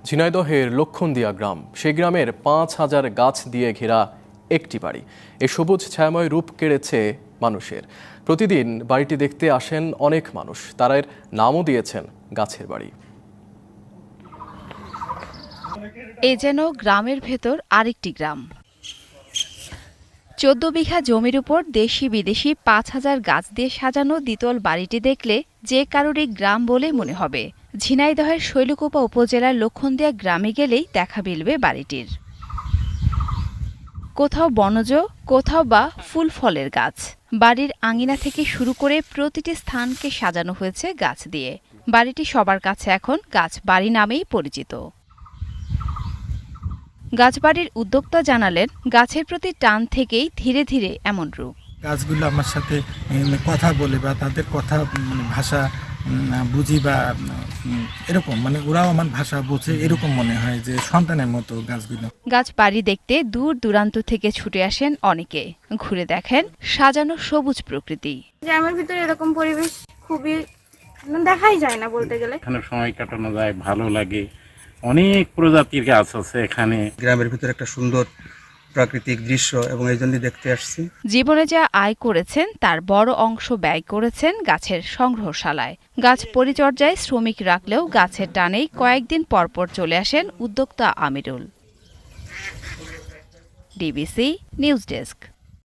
ঝিনাইদহের লক্ষণদিয়া গ্রাম, সেই গ্রামের ৫,০০০ গাছ দিয়ে ঘেরা একটি বাড়ি। এই সবুজ ছায়াময় রূপ কেড়েছে মানুষের। প্রতিদিন বাড়িটি দেখতে আসেন অনেক মানুষ, তারা এর নামও দিয়েছেন গাছের বাড়ি। এ যেন গ্রামের ভেতর আরেকটি গ্রাম। ১৪ বিঘা জমির উপর দেশি বিদেশি ৫,০০০ গাছ দিয়ে সাজানো দ্বিতল বাড়িটি দেখলে যে কারোরই গ্রাম বলে মনে হবে। ঝিনাইদহের শৈলকুপা উপজেলার লক্ষণদিয়া গ্রামে গেলেই দেখা মিলবে বাড়িটির। কোথাও বনজ, কোথাও বা ফুল ফলের গাছ। বাড়ির আঙিনা থেকে শুরু করে প্রতিটি স্থানকে সাজানো হয়েছে গাছ দিয়ে। বাড়িটি সবার কাছে এখন গাছ বাড়ি নামেই পরিচিত। গাছবাড়ির উদ্যোক্তা জানালেন, গাছের প্রতি টান থেকেই ধীরে ধীরে এমন রূপ। গাছগুলো আমার সাথে কথা বলে বা তাদের কথা ভাষা বুঝি বা এরকম ওরাও আমার ভাষা বোঝে, এরকম মনে হয় যে সন্তানের মতো গাছগুলো। গাছ বাড়ি দেখতে দূর দূরান্ত থেকে ছুটে আসেন অনেকে। ঘুরে দেখেন সাজানো সবুজ প্রকৃতি। গ্রামের ভিতরে এরকম পরিবেশ খুবই দেখাই যায় না বলতে গেলে। এখানে সময় কাটানো যায়, ভালো লাগে। অনেক প্রজাতির গাছ আছে এখানে। গ্রামের ভিতরে একটা সুন্দর প্রাকৃতিক দৃশ্য এবং এই জন্যই দেখতে আসছি। জীবনে যা আয় করেছেন তার বড় অংশ ব্যয় করেছেন গাছের সংগ্রহশালায়। গাছ পরিচর্যায় শ্রমিক রাখলেও গাছের টানেই কয়েকদিন পরপর চলে আসেন উদ্যোক্তা আমিরুল। DBC news desk.